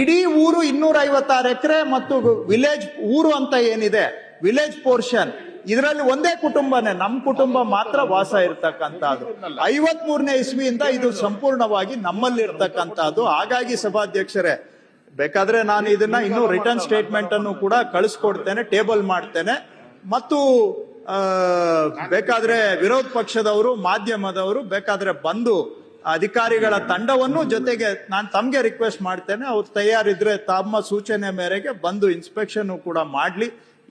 ಇಡೀ ಊರು 256 ಎಕರೆ ಮತ್ತು ವಿಲೇಜ್ ಊರು ಅಂತ ಏನಿದೆ, ವಿಲೇಜ್ ಪೋರ್ಷನ್, ಇದರಲ್ಲಿ ಒಂದೇ ಕುಟುಂಬನೇ, ನಮ್ಮ ಕುಟುಂಬ ಮಾತ್ರ ವಾಸ ಇರ್ತಕ್ಕಂಥದ್ದು. 53ನೇ ಇಸ್ವಿಯಿಂದ ಇದು ಸಂಪೂರ್ಣವಾಗಿ ನಮ್ಮಲ್ಲಿ ಇರ್ತಕ್ಕಂಥದ್ದು. ಹಾಗಾಗಿ ಸಭಾಧ್ಯಕ್ಷರೇ, ಬೇಕಾದ್ರೆ ನಾನು ಇದನ್ನ ಇನ್ನೂ ರಿಟರ್ನ್ ಸ್ಟೇಟ್ಮೆಂಟ್ ಅನ್ನು ಕೂಡ ಕಳಿಸ್ಕೊಡ್ತೇನೆ, ಟೇಬಲ್ ಮಾಡ್ತೇನೆ. ಮತ್ತು ಬೇಕಾದ್ರೆ ವಿರೋಧ ಪಕ್ಷದವರು, ಮಾಧ್ಯಮದವರು ಬೇಕಾದ್ರೆ ಬಂದು ಅಧಿಕಾರಿಗಳ ತಂಡವನ್ನು ಜೊತೆಗೆ ನಾನು ತಮ್ಗೆ ರಿಕ್ವೆಸ್ಟ್ ಮಾಡ್ತೇನೆ, ಅವ್ರು ತಯಾರಿದ್ರೆ ತಮ್ಮ ಸೂಚನೆ ಮೇರೆಗೆ ಬಂದು ಇನ್ಸ್ಪೆಕ್ಷನ್ ಕೂಡ ಮಾಡ್ಲಿ.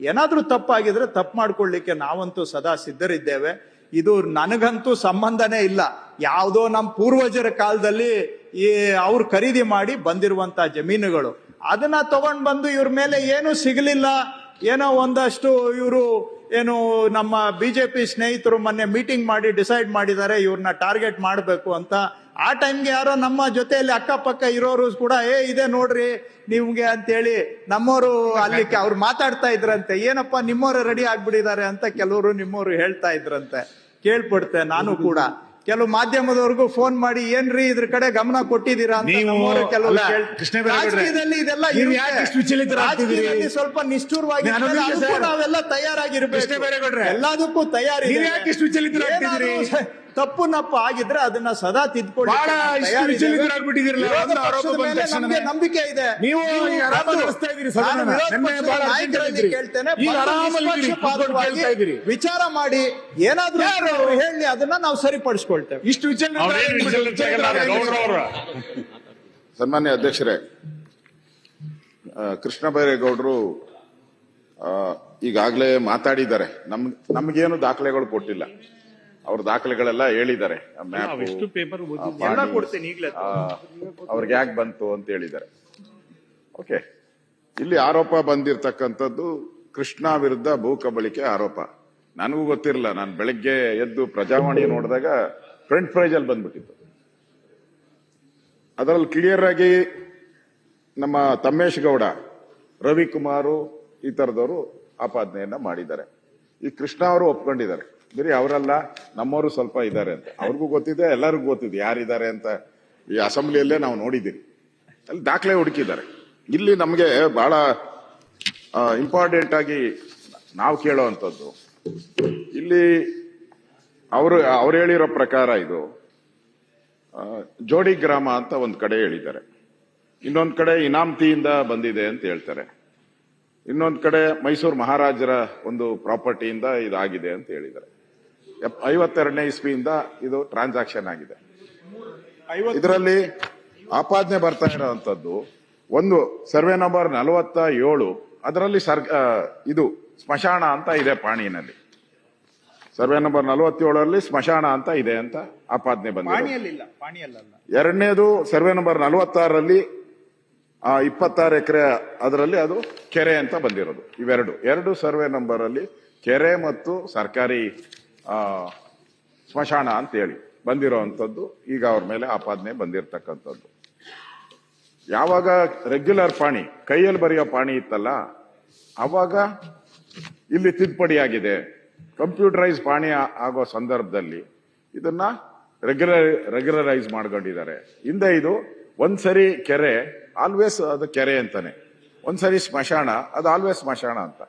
ಏನಾದ್ರೂ ತಪ್ಪಾಗಿದ್ರೆ ತಪ್ಪು ಮಾಡ್ಕೊಳ್ಳಿಕ್ಕೆ ನಾವಂತೂ ಸದಾ ಸಿದ್ಧರಿದ್ದೇವೆ. ಇದು ನನಗಂತೂ ಸಂಬಂಧನೇ ಇಲ್ಲ. ಯಾವುದೋ ನಮ್ಮ ಪೂರ್ವಜರ ಕಾಲದಲ್ಲಿ ಅವ್ರು ಖರೀದಿ ಮಾಡಿ ಬಂದಿರುವಂತ ಜಮೀನುಗಳು, ಅದನ್ನ ತಗೊಂಡ್ ಬಂದು ಇವ್ರ ಮೇಲೆ ಏನು ಸಿಗಲಿಲ್ಲ, ಏನೋ ಒಂದಷ್ಟು ಇವರು ಏನು ನಮ್ಮ ಬಿಜೆಪಿ ಸ್ನೇಹಿತರು ಮೊನ್ನೆ ಮೀಟಿಂಗ್ ಮಾಡಿ ಡಿಸೈಡ್ ಮಾಡಿದ್ದಾರೆ ಇವ್ರನ್ನ ಟಾರ್ಗೆಟ್ ಮಾಡಬೇಕು ಅಂತ. ಆ ಟೈಮ್ಗೆ ಯಾರೋ ನಮ್ಮ ಜೊತೆಯಲ್ಲಿ ಅಕ್ಕಪಕ್ಕ ಇರೋರು ಕೂಡ ಇದೆ ನೋಡ್ರಿ ನಿಮ್ಗೆ ಅಂತೇಳಿ ನಮ್ಮವರು ಅಲ್ಲಿ ಅವ್ರು ಮಾತಾಡ್ತಾ ಇದ್ರಂತೆ. ಏನಪ್ಪಾ ನಿಮ್ಮವರು ರೆಡಿ ಆಗ್ಬಿಟ್ಟಿದ್ದಾರೆ ಅಂತ ಕೆಲವರು ನಿಮ್ಮವರು ಹೇಳ್ತಾ ಇದ್ರಂತೆ. ಕೇಳ್ಪಡ್ತೆ ನಾನು ಕೂಡ ಕೆಲವು ಮಾಧ್ಯಮದವ್ರಿಗೂ ಫೋನ್ ಮಾಡಿ ಏನ್ರಿ ಇದ್ರ ಕಡೆ ಗಮನ ಕೊಟ್ಟಿದ್ದೀರಾ ಅಂತ ನಮ್ಮವರು ಕೆಲವು ರಾಜಕೀಯದಲ್ಲಿ ಇದೆಲ್ಲ ರಾಜಕೀಯದಲ್ಲಿ ಸ್ವಲ್ಪ ನಿಷ್ಠುರವಾಗಿ ನಾವೆಲ್ಲ ತಯಾರಾಗಿರ್ಬೇಕು, ಎಲ್ಲದಕ್ಕೂ ತಯಾರಿ. ತಪ್ಪು ನಪ್ಪು ಆಗಿದ್ರೆ ಅದನ್ನ ಸದಾ ತಿದ್ಕೊಳ್ಳಿ. ನಮ್ಗೆ ನಂಬಿಕೆ ಇದೆ. ಕೇಳ್ತೇನೆ, ವಿಚಾರ ಮಾಡಿ ಏನಾದ್ರೂ ಹೇಳಿ, ಅದನ್ನ ನಾವು ಸರಿಪಡಿಸ್ಕೊಳ್ತೇವೆ. ಇಷ್ಟು ಸನ್ಮಾನ್ಯ ಅಧ್ಯಕ್ಷರೇ, ಕೃಷ್ಣ ಬೈರೇಗೌಡರು ಈಗಾಗಲೇ ಮಾತಾಡಿದ್ದಾರೆ. ನಮ್ಗೇನು ದಾಖಲೆಗಳು ಕೊಟ್ಟಿಲ್ಲ, ಅವ್ರ ದಾಖಲೆಗಳೆಲ್ಲ ಹೇಳಿದ್ದಾರೆ. ಅವ್ರಿಗೆ ಯಾಕೆ ಬಂತು ಅಂತ ಹೇಳಿದ್ದಾರೆ. ಓಕೆ, ಇಲ್ಲಿ ಆರೋಪ ಬಂದಿರತಕ್ಕಂಥದ್ದು ಕೃಷ್ಣ ವಿರುದ್ಧ ಭೂ ಕಬಳಿಕೆ ಆರೋಪ. ನನಗೂ ಗೊತ್ತಿರಲಿಲ್ಲ. ನಾನು ಬೆಳಗ್ಗೆ ಎದ್ದು ಪ್ರಜಾವಾಣಿ ನೋಡಿದಾಗ ಫ್ರಂಟ್ ಪೇಜ್ ಅಲ್ಲಿ ಬಂದ್ಬಿಟ್ಟಿತ್ತು. ಅದರಲ್ಲಿ ಕ್ಲಿಯರ್ ಆಗಿ ನಮ್ಮ ತಮ್ಮೇಶ್ ಗೌಡ, ರವಿಕುಮಾರು ಈ ತರದವರು ಆಪಾದನೆಯನ್ನ ಮಾಡಿದ್ದಾರೆ. ಈ ಕೃಷ್ಣ ಅವರು ಒಪ್ಕೊಂಡಿದ್ದಾರೆ. ಬರೀ ಅವರಲ್ಲ, ನಮ್ಮವರು ಸ್ವಲ್ಪ ಇದ್ದಾರೆ ಅಂತ ಅವ್ರಿಗೂ ಗೊತ್ತಿದೆ, ಎಲ್ಲರಿಗೂ ಗೊತ್ತಿದೆ ಯಾರಿದ್ದಾರೆ ಅಂತ. ಈ ಅಸೆಂಬ್ಲಿಯಲ್ಲೇ ನಾವು ನೋಡಿದ್ದೀರಿ, ಅಲ್ಲಿ ದಾಖಲೆ ಹುಡುಕಿದ್ದಾರೆ. ಇಲ್ಲಿ ನಮಗೆ ಬಹಳ ಇಂಪಾರ್ಟೆಂಟ್ ಆಗಿ ನಾವು ಕೇಳೋವಂಥದ್ದು, ಇಲ್ಲಿ ಅವ್ರು ಹೇಳಿರೋ ಪ್ರಕಾರ ಇದು ಜೋಡಿ ಗ್ರಾಮ ಅಂತ ಒಂದ್ ಕಡೆ ಹೇಳಿದ್ದಾರೆ, ಇನ್ನೊಂದ್ ಕಡೆ ಇನಾಮ್ತಿಯಿಂದ ಬಂದಿದೆ ಅಂತ ಹೇಳ್ತಾರೆ, ಇನ್ನೊಂದ್ ಕಡೆ ಮೈಸೂರು ಮಹಾರಾಜರ ಒಂದು ಪ್ರಾಪರ್ಟಿಯಿಂದ ಇದಾಗಿದೆ ಅಂತ ಹೇಳಿದ್ದಾರೆ. 52ನೇ ಇಸ್ವಿಯಿಂದ ಇದು ಟ್ರಾನ್ಸಾಕ್ಷನ್ ಆಗಿದೆ. ಇದರಲ್ಲಿ ಆಪಾದನೆ ಬರ್ತಾ ಇರೋವಂಥದ್ದು ಒಂದು ಸರ್ವೆ ನಂಬರ್ 47, ಅದರಲ್ಲಿ ಇದು ಸ್ಮಶಾನ ಅಂತ ಇದೆ ಪಾಣಿಯಲ್ಲಿ. ಸರ್ವೆ ನಂಬರ್ 47ರಲ್ಲಿ ಸ್ಮಶಾನ ಅಂತ ಇದೆ ಅಂತ ಆಪಾದನೆ ಬಂದಿದೆ. ಎರಡನೇದು ಸರ್ವೆ ನಂಬರ್ 46ರಲ್ಲಿ 26 ಎಕರೆ, ಅದರಲ್ಲಿ ಅದು ಕೆರೆ ಅಂತ ಬಂದಿರೋದು. ಎರಡು ಸರ್ವೆ ನಂಬರ್ ಅಲ್ಲಿ ಕೆರೆ ಮತ್ತು ಸರ್ಕಾರಿ ಸ್ಮಶಾನ ಅಂತ ಹೇಳಿ ಬಂದಿರೋವಂಥದ್ದು. ಈಗ ಅವ್ರ ಮೇಲೆ ಆಪಾದನೆ ಬಂದಿರತಕ್ಕಂಥದ್ದು. ಯಾವಾಗ ರೆಗ್ಯುಲರ್ ಪಾಣಿ, ಕೈಯಲ್ಲಿ ಬರೆಯೋ ಪಾಣಿ ಇತ್ತಲ್ಲ, ಅವಾಗ ಇಲ್ಲಿ ತಿದ್ದುಪಡಿ ಕಂಪ್ಯೂಟರೈಸ್ ಪಾಣಿ ಆಗೋ ಸಂದರ್ಭದಲ್ಲಿ ಇದನ್ನ ರೆಗ್ಯುಲರೈಸ್ ಮಾಡ್ಕೊಂಡಿದ್ದಾರೆ. ಹಿಂದೆ ಇದು ಒಂದ್ಸರಿ ಕೆರೆ, ಆಲ್ವೇಸ್ ಅದು ಕೆರೆ ಅಂತಾನೆ, ಒಂದ್ಸರಿ ಸ್ಮಶಾನ, ಅದು ಆಲ್ವೇಸ್ ಸ್ಮಶಾನ ಅಂತ.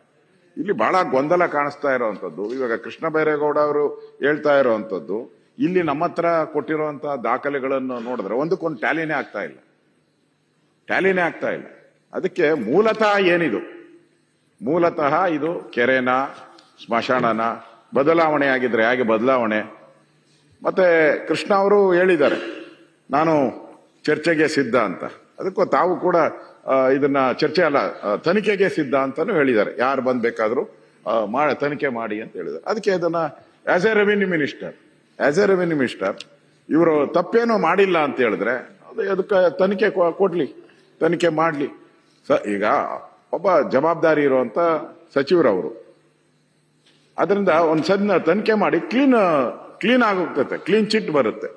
ಇಲ್ಲಿ ಬಹಳ ಗೊಂದಲ ಕಾಣಿಸ್ತಾ ಇರೋವಂಥದ್ದು. ಇವಾಗ ಕೃಷ್ಣ ಬೈರೇಗೌಡ ಅವರು ಹೇಳ್ತಾ ಇರೋವಂಥದ್ದು, ಇಲ್ಲಿ ನಮ್ಮ ಹತ್ರ ಕೊಟ್ಟಿರುವಂತಹ ದಾಖಲೆಗಳನ್ನು ನೋಡಿದ್ರೆ ಒಂದಕ್ಕೊಂದು ಟ್ಯಾಲಿನೇ ಆಗ್ತಾ ಇಲ್ಲ. ಅದಕ್ಕೆ ಮೂಲತಃ ಏನಿದು, ಮೂಲತಃ ಇದು ಕೆರೆನ ಸ್ಮಶಾನನ, ಬದಲಾವಣೆ ಆಗಿದ್ರೆ ಹೇಗೆ ಬದಲಾವಣೆ. ಮತ್ತೆ ಕೃಷ್ಣ ಅವರು ಹೇಳಿದ್ದಾರೆ ನಾನು ಚರ್ಚೆಗೆ ಸಿದ್ಧ ಅಂತ. ಅದಕ್ಕೂ ತಾವು ಕೂಡ ಇದನ್ನ ಚರ್ಚೆ ಅಲ್ಲ, ತನಿಖೆಗೆ ಸಿದ್ಧ ಅಂತಾನು ಹೇಳಿದ್ದಾರೆ. ಯಾರು ಬಂದ್ಬೇಕಾದ್ರೂ ತನಿಖೆ ಮಾಡಿ ಅಂತ ಹೇಳಿದ್ದಾರೆ. ಅದಕ್ಕೆ ಇದನ್ನ ಆಸ್ ಎ ರೆವಿನ್ಯೂ ಮಿನಿಸ್ಟರ್ ಇವರು ತಪ್ಪೇನೋ ಮಾಡಿಲ್ಲ ಅಂತ ಹೇಳಿದ್ರೆ ಅದಕ್ಕೆ ತನಿಖೆ ಕೊಡ್ಲಿ, ತನಿಖೆ ಮಾಡ್ಲಿ. ಈಗ ಒಬ್ಬ ಜವಾಬ್ದಾರಿ ಇರುವಂತ ಸಚಿವರವರು, ಅದರಿಂದ ಒಂದ್ ಸಣ್ಣ ತನಿಖೆ ಮಾಡಿ ಕ್ಲೀನ್ ಆಗೋಗ್ತೈತೆ, ಕ್ಲೀನ್ ಚಿಟ್ ಬರುತ್ತೆ.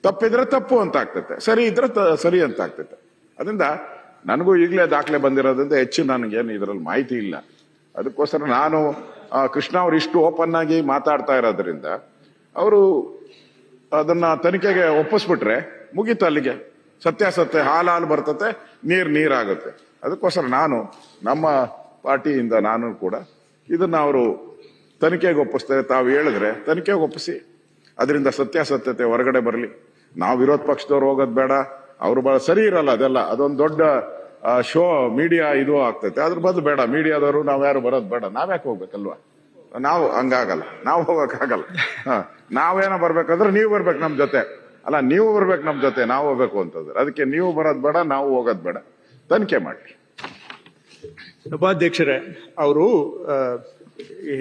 ತಪ್ಪಿದ್ರೆ ತಪ್ಪು ಅಂತ ಆಗ್ತೈತೆ, ಸರಿ ಇದ್ರೆ ಸರಿ ಅಂತ ಆಗ್ತೈತೆ. ಅದರಿಂದ ನನಗೂ ಈಗಲೇ ದಾಖಲೆ ಬಂದಿರೋದ್ರಿಂದ ಹೆಚ್ಚು ನನಗೇನು ಇದರಲ್ಲಿ ಮಾಹಿತಿ ಇಲ್ಲ. ಅದಕ್ಕೋಸ್ಕರ ನಾನು ಕೃಷ್ಣ ಅವರು ಇಷ್ಟು ಓಪನ್ ಆಗಿ ಮಾತಾಡ್ತಾ ಇರೋದ್ರಿಂದ ಅವರು ಅದನ್ನ ತನಿಖೆಗೆ ಒಪ್ಪಿಸ್ಬಿಟ್ರೆ ಮುಗೀತು ಅಲ್ಲಿಗೆ. ಸತ್ಯಾಸತ್ಯ ಹಾಲು ಬರ್ತತೆ, ನೀರಾಗುತ್ತೆ. ಅದಕ್ಕೋಸ್ಕರ ನಾನು ನಮ್ಮ ಪಾರ್ಟಿಯಿಂದ ನಾನು ಕೂಡ ಇದನ್ನ ಅವರು ತನಿಖೆಗೆ ಒಪ್ಪಿಸ್ತೇವೆ. ತಾವು ಹೇಳಿದ್ರೆ ತನಿಖೆಗೆ ಒಪ್ಪಿಸಿ, ಅದರಿಂದ ಸತ್ಯಾಸತ್ಯತೆ ಹೊರಗಡೆ ಬರಲಿ. ನಾವು ವಿರೋಧ ಪಕ್ಷದವ್ರು ಹೋಗೋದು ಬೇಡ, ಅವ್ರು ಬಹಳ ಸರಿ ಇರಲ್ಲ ಅದೆಲ್ಲ. ಅದೊಂದು ದೊಡ್ಡ ಶೋ ಮೀಡಿಯಾ ಇದು ಆಗ್ತೈತೆ. ಅದ್ರ ಬದಲು ಬೇಡ, ಮೀಡಿಯಾದವರು ನಾವ್ ಯಾರು ಬರೋದು ಬೇಡ. ನಾವ್ಯಾಕೆ ಹೋಗ್ಬೇಕಲ್ವಾ? ನಾವು ಹಂಗಾಗಲ್ಲ, ನಾವು ಹೋಗಕ್ಕಾಗಲ್ಲ. ನಾವೇನೋ ಬರ್ಬೇಕಂದ್ರೆ ನೀವು ಬರ್ಬೇಕು ನಮ್ ಜೊತೆ, ಅಲ್ಲ ನೀವು ಬರ್ಬೇಕು ನಮ್ ಜೊತೆ, ನಾವು ಹೋಗ್ಬೇಕು ಅಂತಂದ್ರೆ. ಅದಕ್ಕೆ ನೀವು ಬರೋದ್ ಬೇಡ, ನಾವು ಹೋಗೋದ್ ಬೇಡ. ತನಿಖೆ ಮಾಡಿ. ಉಪಾಧ್ಯಕ್ಷರೇ, ಅವರು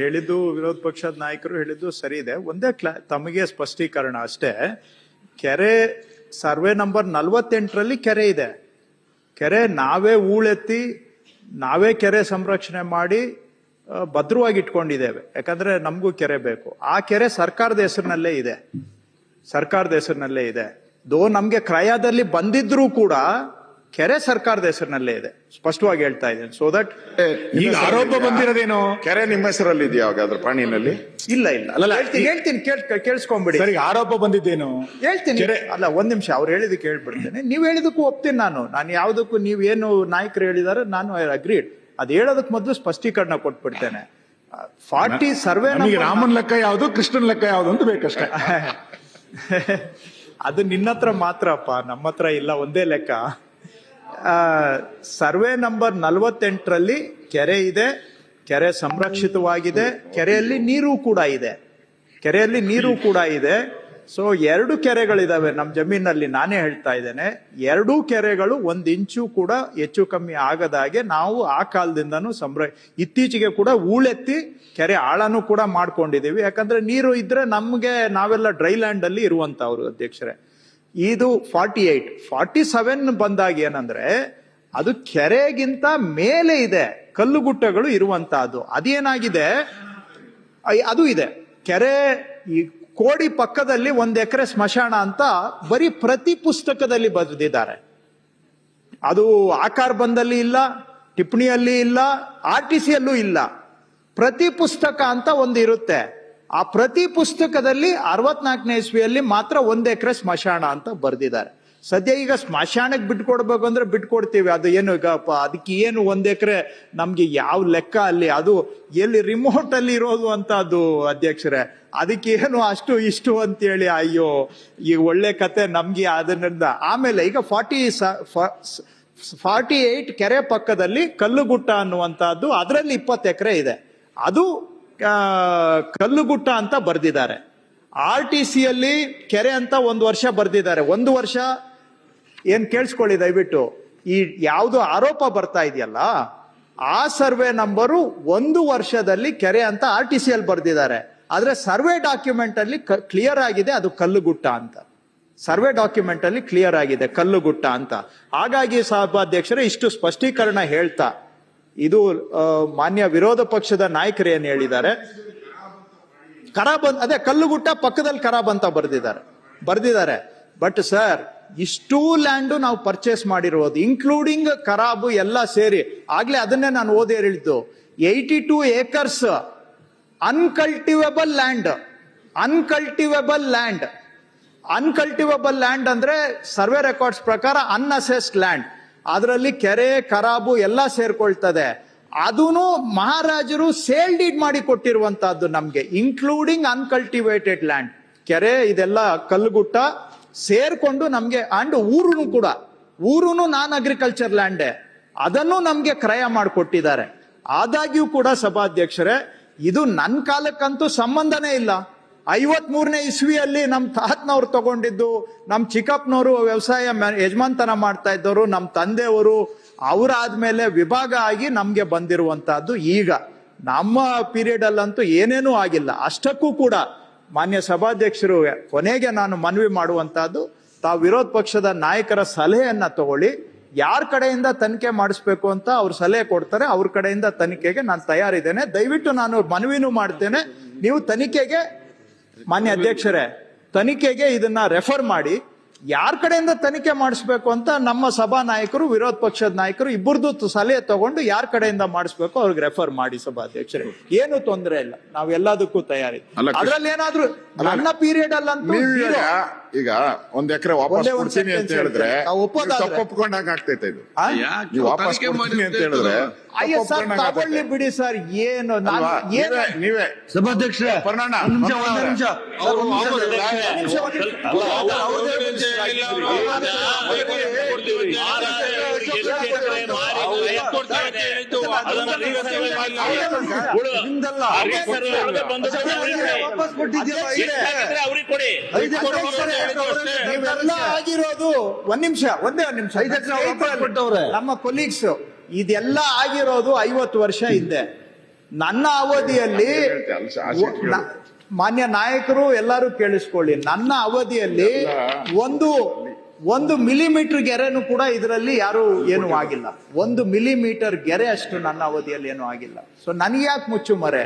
ಹೇಳಿದ್ದು, ವಿರೋಧ ಪಕ್ಷದ ನಾಯಕರು ಹೇಳಿದ್ದು ಸರಿ ಇದೆ. ಒಂದೇ ತಮಗೆ ಸ್ಪಷ್ಟೀಕರಣ ಅಷ್ಟೇ. ಕೆರೆ ಸರ್ವೆ ನಂಬರ್ 48ರಲ್ಲಿ ಕೆರೆ ಇದೆ. ಕೆರೆ ನಾವೇ ಹೂಳೆತ್ತಿ ನಾವೇ ಕೆರೆ ಸಂರಕ್ಷಣೆ ಮಾಡಿ ಭದ್ರವಾಗಿ ಇಟ್ಕೊಂಡಿದ್ದೇವೆ. ಯಾಕಂದ್ರೆ ನಮಗೂ ಕೆರೆ ಬೇಕು. ಆ ಕೆರೆ ಸರ್ಕಾರದ ಹೆಸರಿನಲ್ಲೇ ಇದೆ, ಸರ್ಕಾರದ ಹೆಸರಿನಲ್ಲೇ ಇದೆ. ನಮ್ಗೆ ಕ್ರಯದಲ್ಲಿ ಬಂದಿದ್ರೂ ಕೂಡ ಕೆರೆ ಸರ್ಕಾರದ ಹೆಸರಿನಲ್ಲೇ ಇದೆ, ಸ್ಪಷ್ಟವಾಗಿ ಹೇಳ್ತಾ ಇದ್ದೇನೆ. ಸೊ ದಟ್ ಈಗ ಆರೋಪ ಬಂದಿರೋದೇನು? ಕೆರೆ ನಿಮ್ಮ ಹೆಸರಲ್ಲಿ ಇದೆಯಾ ಅದ್ರ ಪಾಣಿನಲ್ಲಿ? ಇಲ್ಲ ಹೇಳ್ತೀನಿ ಕೇಳಿಸ್ಕೊಂಡ್ಬಿಡಿ. ಸರಿ, ಆರೋಪ ಬಂದಿದ್ದೇನು ಹೇಳ್ತೀನಿ. ಅಲ್ಲ, ಒಂದ್ ನಿಮಿಷ, ಅವ್ರು ಹೇಳಿದಕ್ಕೆ ಹೇಳ್ಬಿಡ್ತೇನೆ. ನೀವ್ ಹೇಳಿದಕ್ಕೂ ಒಪ್ತೀನಿ ನಾನು ಯಾವ್ದಕ್ಕೂ. ನೀವೇನು ನಾಯಕರು ಹೇಳಿದಾರೆ ನಾನು ಅಗ್ರೀಡ್. ಅದ್ ಹೇಳೋದಕ್ ಮೊದಲು ಸ್ಪಷ್ಟೀಕರಣ ಕೊಟ್ಬಿಡ್ತೇನೆ. 40 ಸರ್ವೆ ರಾಮನ್ ಲೆಕ್ಕ ಯಾವ್ದು, ಕೃಷ್ಣನ್ ಲೆಕ್ಕ ಯಾವ್ದು ಅಂತ ಬೇಕಷ್ಟೇ. ಅದು ನಿನ್ನ ಹತ್ರ ಮಾತ್ರಪ್ಪ, ನಮ್ಮ ಹತ್ರ ಇಲ್ಲ, ಒಂದೇ ಲೆಕ್ಕ. ಸರ್ವೆ ನಂಬರ್ 48ರಲ್ಲಿ ಕೆರೆ ಇದೆ, ಕೆರೆ ಸಂರಕ್ಷಿತವಾಗಿದೆ, ಕೆರೆಯಲ್ಲಿ ನೀರು ಕೂಡ ಇದೆ, ಕೆರೆಯಲ್ಲಿ ನೀರು ಕೂಡ ಇದೆ. ಸೊ 2 ಕೆರೆಗಳಿದಾವೆ ನಮ್ಮ ಜಮೀನಲ್ಲಿ. ನಾನೇ ಹೇಳ್ತಾ ಇದ್ದೇನೆ, 2 ಕೆರೆಗಳು 1 ಇಂಚು ಕೂಡ ಹೆಚ್ಚು ಕಮ್ಮಿ ಆಗದಾಗೆ ನಾವು ಆ ಕಾಲದಿಂದನೂ ಇತ್ತೀಚೆಗೆ ಕೂಡ ಹೂಳೆತ್ತಿ ಕೆರೆ ಆಳನೂ ಕೂಡ ಮಾಡ್ಕೊಂಡಿದೀವಿ. ಯಾಕಂದ್ರೆ ನೀರು ಇದ್ರೆ ನಮ್ಗೆ, ನಾವೆಲ್ಲ ಡ್ರೈ ಲ್ಯಾಂಡ್ ಅಲ್ಲಿ ಇರುವಂತವ್ರು ಅಧ್ಯಕ್ಷರೇ. ಇದು 48, 47 ಬಂದಾಗ ಏನಂದ್ರೆ ಅದು ಕೆರೆಗಿಂತ ಮೇಲೆ ಇದೆ, ಕಲ್ಲುಗುಟ್ಟಗಳು ಇರುವಂತಹದ್ದು. ಅದೇನಾಗಿದೆ, ಅದು ಇದೆ. ಕೆರೆ ಈ ಕೋಡಿ ಪಕ್ಕದಲ್ಲಿ 1 ಎಕರೆ ಸ್ಮಶಾನ ಅಂತ ಬರೀ ಪ್ರತಿ ಪುಸ್ತಕದಲ್ಲಿ ಬರೆದಿದ್ದಾರೆ. ಅದು ಆಕಾರ ಬಂದಲ್ಲಿ ಇಲ್ಲ, ಟಿಪ್ಪಣಿಯಲ್ಲಿ ಇಲ್ಲ, RTCಯಲ್ಲೂ ಇಲ್ಲ. ಪ್ರತಿ ಪುಸ್ತಕ ಅಂತ ಒಂದು ಇರುತ್ತೆ. ಆ ಪ್ರತಿ ಪುಸ್ತಕದಲ್ಲಿ 64ನೇ ಇಸ್ವಿಯಲ್ಲಿ ಮಾತ್ರ 1 ಎಕರೆ ಸ್ಮಶಾನ ಅಂತ ಬರ್ದಿದ್ದಾರೆ. ಸದ್ಯ ಈಗ ಸ್ಮಶಾನಕ್ಕೆ ಬಿಟ್ಕೊಡ್ಬೇಕು ಅಂದ್ರೆ ಬಿಟ್ಕೊಡ್ತೀವಿ. ಅದು ಏನು ಈಗ ಅದಕ್ಕೆ ಏನು 1 ಎಕರೆ ನಮ್ಗೆ ಯಾವ ಲೆಕ್ಕ ಅಲ್ಲಿ? ಅದು ಎಲ್ಲಿ ರಿಮೋಟ್ ಅಲ್ಲಿ ಇರೋದು ಅಂತ ಅದು ಅಧ್ಯಕ್ಷರೇ. ಅದಕ್ಕೆ ಏನು ಅಷ್ಟು ಇಷ್ಟು ಅಂತೇಳಿ, ಅಯ್ಯೋ ಈ ಒಳ್ಳೆ ಕತೆ ನಮ್ಗೆ ಅದನ್ನಿಂದ. ಆಮೇಲೆ ಈಗ 48 ಕೆರೆ ಪಕ್ಕದಲ್ಲಿ ಕಲ್ಲುಗುಟ್ಟ ಅನ್ನುವಂತಹದ್ದು, ಅದರಲ್ಲಿ 20 ಎಕರೆ ಇದೆ. ಅದು ಕಲ್ಲುಗುಟ್ಟ ಅಂತ ಬರ್ದಿದ್ದಾರೆ. RTCಯಲ್ಲಿ ಕೆರೆ ಅಂತ 1 ವರ್ಷ ಬರ್ದಿದ್ದಾರೆ. 1 ವರ್ಷ ಏನ್ ಕೇಳಿಸ್ಕೊಳ್ಳಿ ದಯವಿಟ್ಟು. ಈ ಯಾವ್ದು ಆರೋಪ ಬರ್ತಾ ಇದೆಯಲ್ಲ, ಆ ಸರ್ವೆ ನಂಬರು 1 ವರ್ಷದಲ್ಲಿ ಕೆರೆ ಅಂತ RTCಯಲ್ಲಿ ಬರ್ದಿದ್ದಾರೆ. ಆದ್ರೆ ಸರ್ವೆ ಡಾಕ್ಯುಮೆಂಟ್ ಅಲ್ಲಿ ಕ್ಲಿಯರ್ ಆಗಿದೆ ಅದು ಕಲ್ಲುಗುಟ್ಟ ಅಂತ. ಸರ್ವೆ ಡಾಕ್ಯುಮೆಂಟ್ ಅಲ್ಲಿ ಕ್ಲಿಯರ್ ಆಗಿದೆ ಕಲ್ಲುಗುಟ್ಟ ಅಂತ. ಹಾಗಾಗಿ ಸಭಾಧ್ಯಕ್ಷರೇ, ಇಷ್ಟು ಸ್ಪಷ್ಟೀಕರಣ ಹೇಳ್ತಾ, ಇದು ಮಾನ್ಯ ವಿರೋಧ ಪಕ್ಷದ ನಾಯಕರು ಏನ್ ಹೇಳಿದ್ದಾರೆ, ಅದೇ ಕಲ್ಲುಗುಟ್ಟ ಪಕ್ಕದಲ್ಲಿ ಖರಾಬ್ ಅಂತ ಬರ್ದಿದ್ದಾರೆ. ಬಟ್ ಸರ್, ಇಷ್ಟೂ ಲ್ಯಾಂಡು ನಾವು ಪರ್ಚೇಸ್ ಮಾಡಿರೋದು, ಇನ್ಕ್ಲೂಡಿಂಗ್ ಖರಾಬು ಎಲ್ಲ ಸೇರಿ. ಆಗ್ಲೇ ಅದನ್ನೇ ನಾನು ಓದಿ ಹೇಳಿದ್ದು, 82 acres ಅನ್ಕಲ್ಟಿವೇಬಲ್ ಲ್ಯಾಂಡ್. ಅನ್ಕಲ್ಟಿವೇಬಲ್ ಲ್ಯಾಂಡ್ ಅಂದ್ರೆ ಸರ್ವೆ ರೆಕಾರ್ಡ್ಸ್ ಪ್ರಕಾರ ಅನ್ಅಸೆಸ್ಡ್ ಲ್ಯಾಂಡ್. ಅದರಲ್ಲಿ ಕೆರೆ, ಖರಾಬು ಎಲ್ಲ ಸೇರ್ಕೊಳ್ತದೆ. ಅದೂನು ಮಹಾರಾಜರು ಸೇಲ್ ಡೀಡ್ ಮಾಡಿ ಕೊಟ್ಟಿರುವಂತಹದ್ದು ನಮ್ಗೆ, ಇನ್ಕ್ಲೂಡಿಂಗ್ ಅನ್ಕಲ್ಟಿವೇಟೆಡ್ ಲ್ಯಾಂಡ್. ಕೆರೆ ಇದೆಲ್ಲ ಕಲ್ಲುಗುಟ್ಟ ಸೇರ್ಕೊಂಡು ನಮ್ಗೆ, ಅಂಡ್ ಊರುನು ನಾನ್ ಅಗ್ರಿಕಲ್ಚರ್ ಲ್ಯಾಂಡೇ, ಅದನ್ನು ನಮ್ಗೆ ಕ್ರಯ ಮಾಡಿಕೊಟ್ಟಿದ್ದಾರೆ. ಆದಾಗ್ಯೂ ಕೂಡ ಸಭಾಧ್ಯಕ್ಷರೇ, ಇದು ನನ್ನ ಕಾಲಕ್ಕಂತೂ ಸಂಬಂಧನೇ ಇಲ್ಲ. 53ನೇ ಇಸ್ವಿಯಲ್ಲಿ ನಮ್ಮ ತಾತನವ್ರು ತಗೊಂಡಿದ್ದು, ನಮ್ಮ ಚಿಕ್ಕಪ್ಪನವರು ವ್ಯವಸಾಯ ಯಜಮಾನ್ತನ ಮಾಡ್ತಾ ಇದ್ದವರು, ನಮ್ಮ ತಂದೆಯವರು, ಅವರಾದ್ಮೇಲೆ ವಿಭಾಗ ಆಗಿ ನಮ್ಗೆ ಬಂದಿರುವಂತಹದ್ದು. ಈಗ ನಮ್ಮ ಪೀರಿಯಡ್ ಅಲ್ಲಂತೂ ಏನೇನೂ ಆಗಿಲ್ಲ. ಅಷ್ಟಕ್ಕೂ ಕೂಡ ಮಾನ್ಯ ಸಭಾಧ್ಯಕ್ಷರು, ಕೊನೆಗೆ ನಾನು ಮನವಿ ಮಾಡುವಂತಹದ್ದು, ತಾವು ವಿರೋಧ ಪಕ್ಷದ ನಾಯಕರ ಸಲಹೆಯನ್ನ ತಗೊಳ್ಳಿ. ಯಾರ ಕಡೆಯಿಂದ ತನಿಖೆ ಮಾಡಿಸ್ಬೇಕು ಅಂತ ಅವ್ರು ಸಲಹೆ ಕೊಡ್ತಾರೆ, ಅವ್ರ ಕಡೆಯಿಂದ ತನಿಖೆಗೆ ನಾನು ತಯಾರಿದ್ದೇನೆ. ದಯವಿಟ್ಟು ನಾನು ಮನವಿನೂ ಮಾಡ್ತೇನೆ, ನೀವು ತನಿಖೆಗೆ, ಮಾನ್ಯ ಅಧ್ಯಕ್ಷರೇ, ತನಿಖೆಗೆ ಇದನ್ನ ರೆಫರ್ ಮಾಡಿ. ಯಾರ ಕಡೆಯಿಂದ ತನಿಖೆ ಮಾಡಿಸ್ಬೇಕು ಅಂತ ನಮ್ಮ ಸಭಾ ನಾಯಕರು ವಿರೋಧ ಪಕ್ಷದ ನಾಯಕರು ಇಬ್ಬರದ್ದು ಸಲಹೆ ತಗೊಂಡು ಯಾರ ಕಡೆಯಿಂದ ಮಾಡಿಸ್ಬೇಕು ಅವ್ರಿಗೆ ರೆಫರ್ ಮಾಡಿ ಸಭಾಧ್ಯಕ್ಷರೇ. ಏನು ತೊಂದರೆ ಇಲ್ಲ, ನಾವೆಲ್ಲದಕ್ಕೂ ತಯಾರಿ. ಅಲ್ಲ, ಅದ್ರಲ್ಲಿ ಏನಾದ್ರು ನನ್ನ ಪೀರಿಯಡ್ ಅಲ್ಲಂತೂ ನೀವು zero. ಈಗ ಒಂದ್ ಎಕರೆ ವಾಪಸ್ ಒಂದೇ ಒಂದ್ ಕೊಡ್ತೀನಿ ಅಂತ sentence ಹೇಳಿದ್ರೆ ಹೇಳ್ತೀನಿ. ನಾವು ಒಪ್ಪೋದಾದ್ರೆ- ತಪ್ಪು ಒಪ್ಕೊಂಡಾಗ ಆಗ್ತೈತೆ ಇದು. ಆ? ನೀವು ವಾಪಸ್ ಕೊಡ್ತೀನಿ ಅಂತ ಹೇಳಿದ್ರೆ ಅಯ್ಯೋ ತಪ್ಪು ಸರ್ ಒಪ್ಕೊಂಡಾಗ ತಗೊಳ್ಳಿ ಆಗ್ತೈತೆ. ಬಿಡಿ ಸರ್, ಏನು ನಾನು ಅಲ್ವಾ? ಏನು ನೀವೇ ಸಭಾಧ್ಯಕ್ಷರೇ ಪರ್ಣಣ್ಣ, ಒಂದ್ ನಿಮಿಷ, ಪರ್ಣಣ್ಣ ಒಂದೇ ನಿಮಿಷ. ಅವ್ರು ಒಂದ್ ನಿಮಿಷ. ಅವ್ರು ನಿಮಿಷ, ಒಂದ್ ನಿಮಿಷ. ವಾಪಸ್ ಕೊಟ್ಟಿದ್ಯಲ್ಲ, ಇದೆ. ನೀವೆಲ್ಲ ಆಗಿರೋದು ಒಂದ್ ನಿಮಿಷ, ಒಂದೇ ಒಂದ್ ನಿಮಿಷ. 5 ಎಕರೆ ವಾಪಸ್ ಕೊಟ್ಟವ್ರೆ. ನಮ್ಮ ಕೊಲೀಗ್ಸ್ ಇದೆಲ್ಲ ಆಗಿರೋದು 50 ವರ್ಷ ಹಿಂದೆ. ನನ್ನ ಅವಧಿಯಲ್ಲಿ ನ- ಮಾನ್ಯ ನಾಯಕರು ಎಲ್ಲರೂ ಕೇಳಿಸ್ಕೊಳ್ಳಿ, ನನ್ನ ಅವಧಿಯಲ್ಲಿ ಒಂದು ಮಿಲಿಮೀಟರ್ ಗೆರೆನೂ ಕೂಡ ಇದರಲ್ಲಿ ಯಾರು ಏನು ಆಗಿಲ್ಲ. 1 ಮಿಲಿಮೀಟರ್ ಗೆರೆ ಅಷ್ಟು ನನ್ನ ಅವಧಿಯಲ್ಲಿ ಏನು ಆಗಿಲ್ಲ. ಸೊ ನನಗೆ ಯಾಕೆ ಮುಚ್ಚು ಮರೆ?